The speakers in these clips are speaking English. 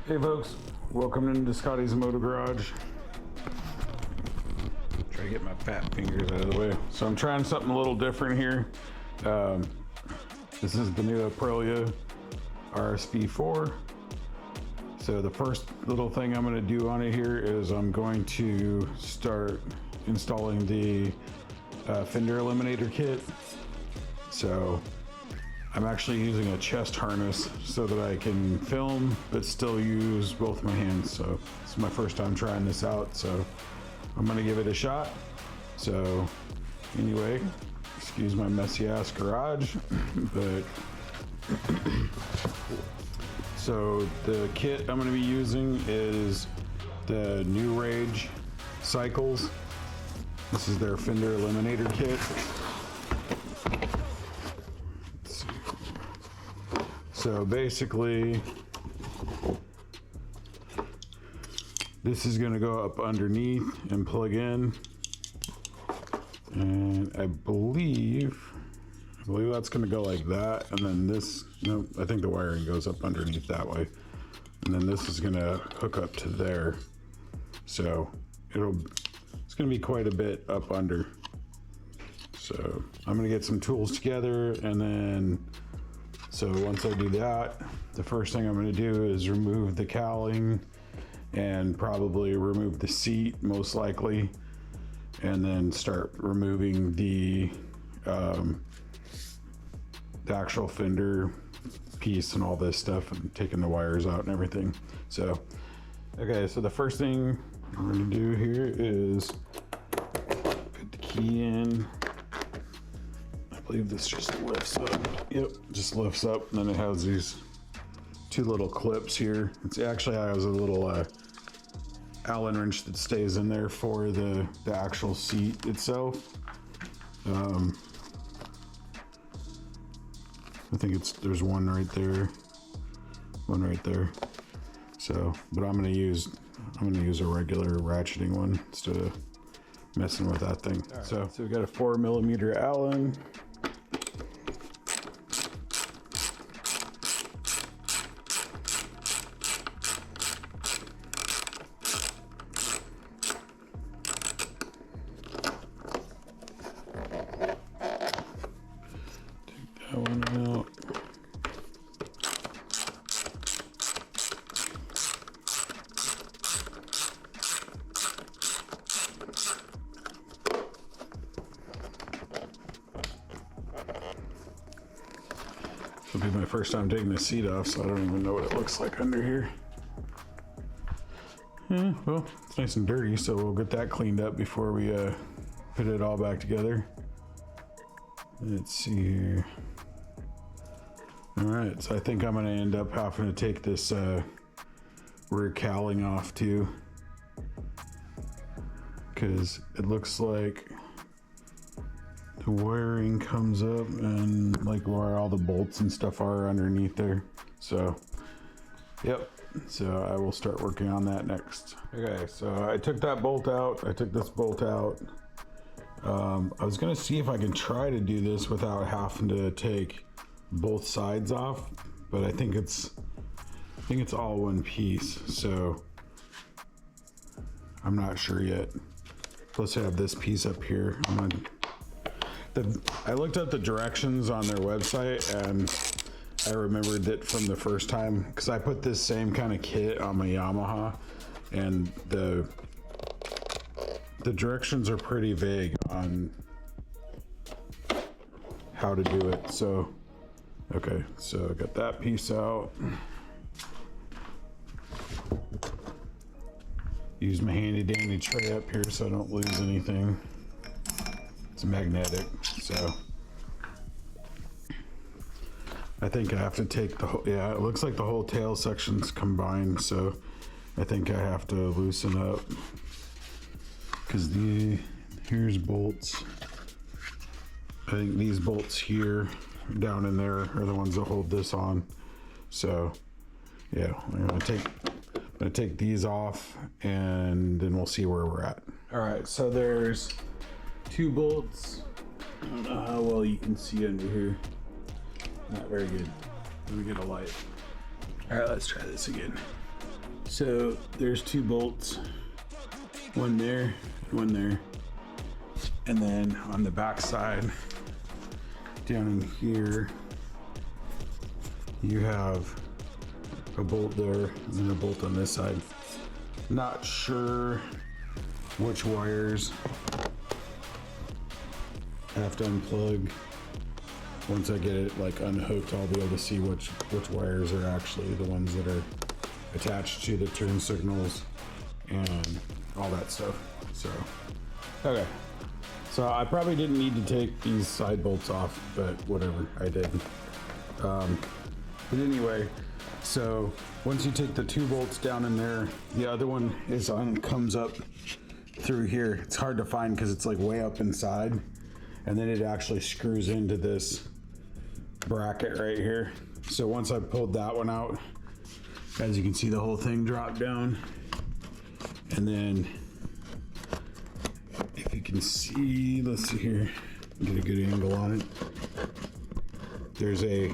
Hey folks, welcome into Scotty's Moto Garage. Try to get my fat fingers out of the way. So I'm trying something a little different here. This is the new Aprilia RSV4. So the first little thing I'm going to do on it here is I'm going to start installing the Fender eliminator kit. So I'm actually using a chest harness so that I can film but still use both my hands. So this is my first time trying this out, so I'm gonna give it a shot. So anyway, excuse my messy ass garage, but so the kit I'm gonna be using is the New Rage Cycles. This is their Fender eliminator kit. So basically, this is going to go up underneath and plug in, and I believe that's going to go like that, and then this, no, I think the wiring goes up underneath that way, and then this is going to hook up to there. So it's going to be quite a bit up under. So I'm going to get some tools together, and then so once I do that, the first thing I'm going to do is remove the cowling and probably remove the seat, most likely, and then start removing the actual fender piece and all this stuff and taking the wires out and everything. So, okay, so the first thing I'm going to do here is put the key in. I believe this just lifts up. Yep, just lifts up, and then it has these two little clips here. It's actually has a little Allen wrench that stays in there for the actual seat itself. I think there's one right there, one right there. So, but I'm gonna use a regular ratcheting one instead of messing with that thing. Right. So we got a 4mm Allen. That one out. This will be my first time taking the seat off, so I don't even know what it looks like under here. Yeah, well, it's nice and dirty, so we'll get that cleaned up before we put it all back together. Let's see here. All right, so I think I'm gonna end up having to take this rear cowling off too, because it looks like the wiring comes up and like where all the bolts and stuff are underneath there. So, yep, so I will start working on that next. Okay, so I took that bolt out, I took this bolt out. I was gonna see if I can try to do this without having to take both sides off, but I think it's all one piece, so I'm not sure yet. Plus I have this piece up here. I looked at the directions on their website, and I remembered it from the first time because I put this same kind of kit on my Yamaha, and the directions are pretty vague on how to do it. So, okay, so I got that piece out. Use my handy dandy tray up here so I don't lose anything. It's magnetic, so I think I have to take the whole, yeah, it looks like the whole tail section's combined, so I think I have to loosen up, because here's bolts. I think these bolts here down in there are the ones that hold this on. So yeah, I'm gonna take these off, and then we'll see where we're at. All right, so there's two bolts. I don't know how well you can see under here. Not very good. Let me get a light. All right, let's try this again. So there's 2 bolts, one there, one there. And then on the back side, down in here, you have a bolt there and then a bolt on this side. Not sure which wires I have to unplug. Once I get it like unhooked, I'll be able to see which wires are actually the ones that are attached to the turn signals and all that stuff. So, okay. So I probably didn't need to take these side bolts off, but whatever, I did. But anyway, so once you take the 2 bolts down in there, the other one is comes up through here. It's hard to find because it's like way up inside, and then it actually screws into this bracket right here. So once I pulled that one out, as you can see, the whole thing dropped down, and then if you can see, let's see here, get a good angle on it. There's a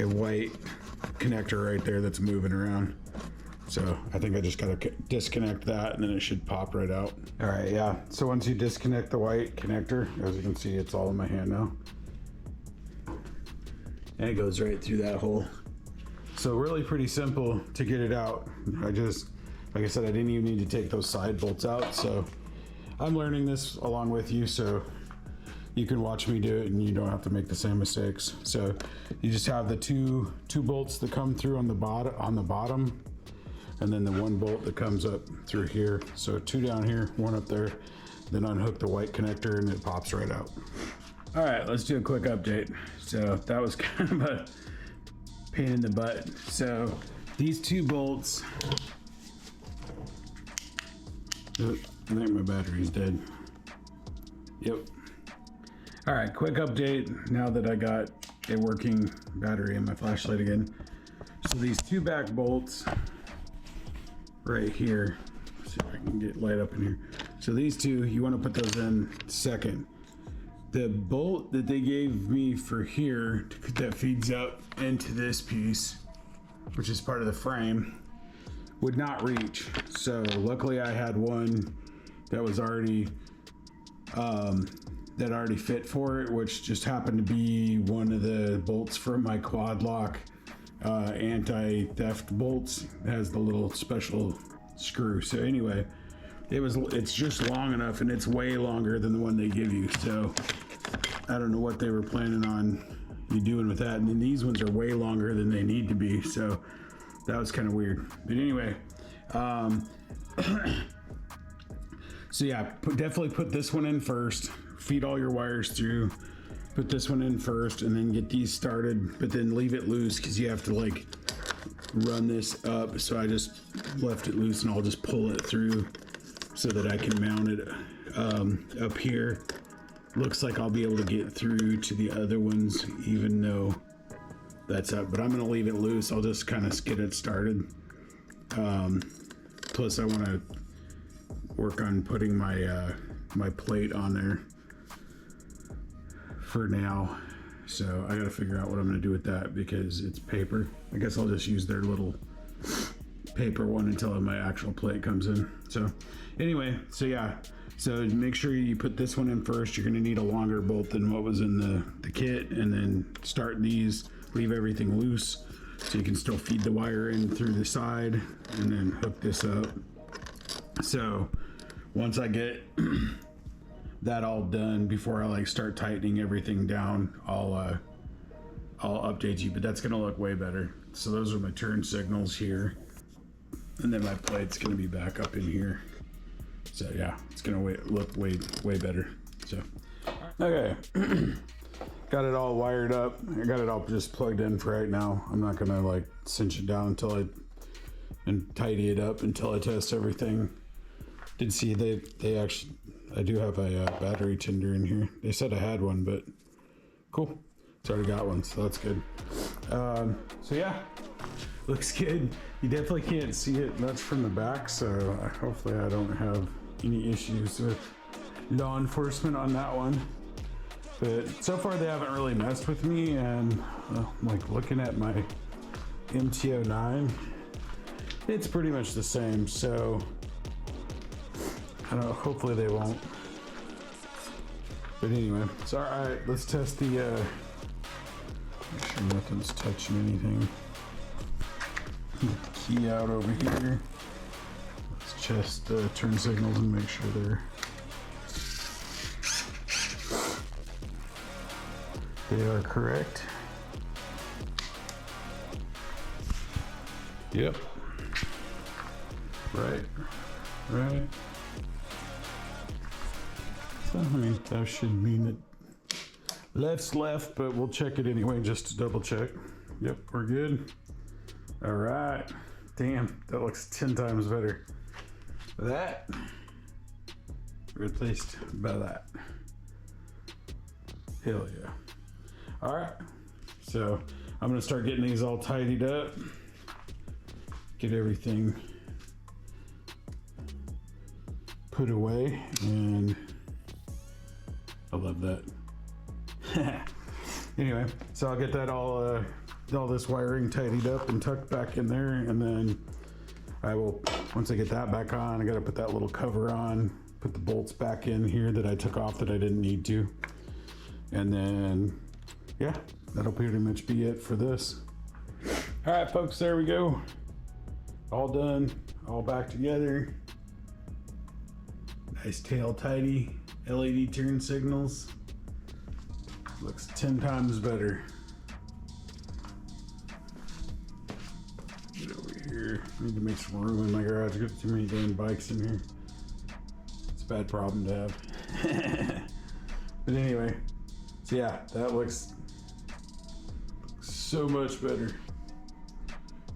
white connector right there that's moving around. So I think I just gotta disconnect that and then it should pop right out. All right, yeah. So once you disconnect the white connector, as you can see, it's all in my hand now. And it goes right through that hole. So really pretty simple to get it out. I just, like I said, I didn't even need to take those side bolts out. So I'm learning this along with you, so you can watch me do it and you don't have to make the same mistakes. So you just have the two bolts that come through on the bottom, and then the 1 bolt that comes up through here. So 2 down here, 1 up there, then unhook the white connector and it pops right out. All right, let's do a quick update. So that was kind of a pain in the butt. So these 2 bolts, I think my battery's dead. Yep. All right, quick update now that I got a working battery in my flashlight again. So these 2 back bolts right here, let's see if I can get light up in here. So these 2, you want to put those in second. The bolt that they gave me for here that feeds up into this piece, which is part of the frame, would not reach. So luckily I had one that was already that already fit for it, which just happened to be one of the bolts from my quad lock anti-theft bolts. It has the little special screw. So anyway, it's just long enough, and it's way longer than the one they give you. So I don't know what they were planning on you doing with that. And then these ones are way longer than they need to be. So that was kind of weird. But anyway, so yeah, definitely put this one in first. Feed all your wires through. Put this one in first, and then get these started. But then leave it loose because you have to like run this up. So I just left it loose, and I'll just pull it through so that I can mount it up here. Looks like I'll be able to get through to the other ones, even though that's up. But I'm gonna leave it loose. I'll just kind of get it started. Plus, I want to work on putting my my plate on there for now. So I gotta figure out what I'm gonna do with that because it's paper. I guess I'll just use their little paper one until my actual plate comes in. So anyway, so yeah, so make sure you put this one in first. You're gonna need a longer bolt than what was in the kit, and then start these, leave everything loose so you can still feed the wire in through the side, and then hook this up. So once I get that all done, before I like start tightening everything down, I'll update you, but that's gonna look way better. So those are my turn signals here, and then my plate's gonna be back up in here. So yeah, it's gonna look way better. So okay, got it all wired up. I got it all just plugged in for right now. I'm not gonna like cinch it down and tidy it up until I test everything. Did see they actually, I do have a battery tender in here. They said I had one, but cool. It's already got one, so that's good. So yeah, looks good. You definitely can't see it much from the back, so hopefully I don't have any issues with law enforcement on that one. But so far they haven't really messed with me, and like looking at my MT09. It's pretty much the same, so I don't know, hopefully they won't. But anyway, so all right, let's test the, make sure nothing's touching anything. Get the key out over here. Let's test the turn signals and make sure they are correct. Yep. Right. So, I mean, that should mean that left's left, but we'll check it anyway just to double check. Yep, we're good. All right. Damn, that looks 10 times better. That replaced by that. Hell yeah. All right. So I'm gonna start getting these all tidied up. Get everything put away, and I love that. Anyway, so I'll get that all this wiring tidied up and tucked back in there, and then I will, once I get that back on, I gotta put that little cover on, put the bolts back in here that I took off that I didn't need to, and then yeah, that'll pretty much be it for this. All right, folks, there we go. All done, all back together. Nice tail tidy, LED turn signals. Looks 10 times better. Get over here. Need to make some room in my garage. I've got too many damn bikes in here. It's a bad problem to have. But anyway, so yeah, that looks so much better.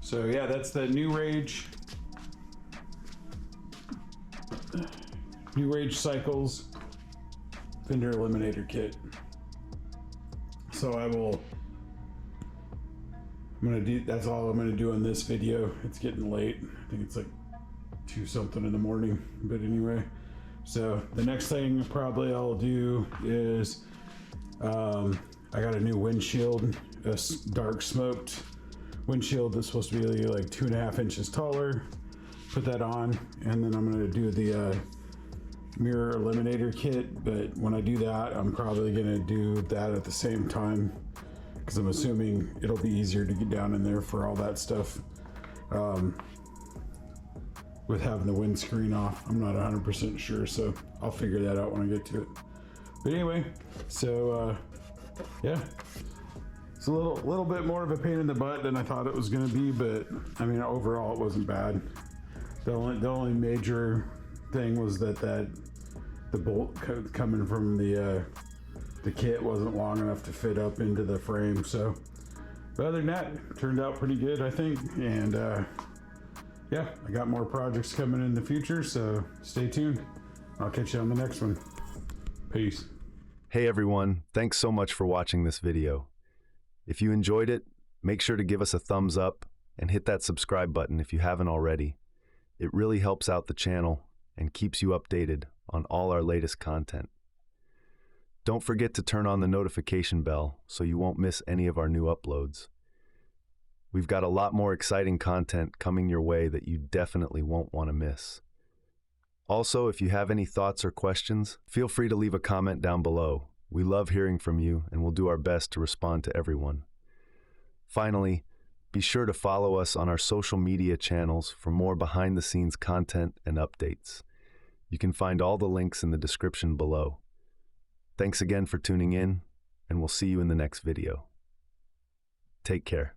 So yeah, that's the New Rage Cycles Fender Eliminator kit. So that's all I'm gonna do in this video. It's getting late. I think it's like 2 something in the morning, but anyway. So the next thing probably I'll do is, I got a new windshield, a dark smoked windshield that's supposed to be like 2.5 inches taller. Put that on, and then I'm gonna do the mirror eliminator kit, but when I do that, I'm probably gonna do that at the same time, because I'm assuming it'll be easier to get down in there for all that stuff with having the windscreen off. I'm not 100% sure, so I'll figure that out when I get to it. But anyway, so yeah, it's a little bit more of a pain in the butt than I thought it was gonna be, but I mean, overall it wasn't bad. The only major thing was that the bolt coming from the kit wasn't long enough to fit up into the frame. So, but other than that, it turned out pretty good, I think. And yeah, I got more projects coming in the future, so stay tuned. I'll catch you on the next one. Peace. Hey everyone, thanks so much for watching this video. If you enjoyed it, make sure to give us a thumbs up and hit that subscribe button if you haven't already. It really helps out the channel and keeps you updated on all our latest content. Don't forget to turn on the notification bell so you won't miss any of our new uploads. We've got a lot more exciting content coming your way that you definitely won't want to miss. Also, if you have any thoughts or questions, feel free to leave a comment down below. We love hearing from you, and we'll do our best to respond to everyone. Finally, be sure to follow us on our social media channels for more behind-the-scenes content and updates. You can find all the links in the description below. Thanks again for tuning in, and we'll see you in the next video. Take care.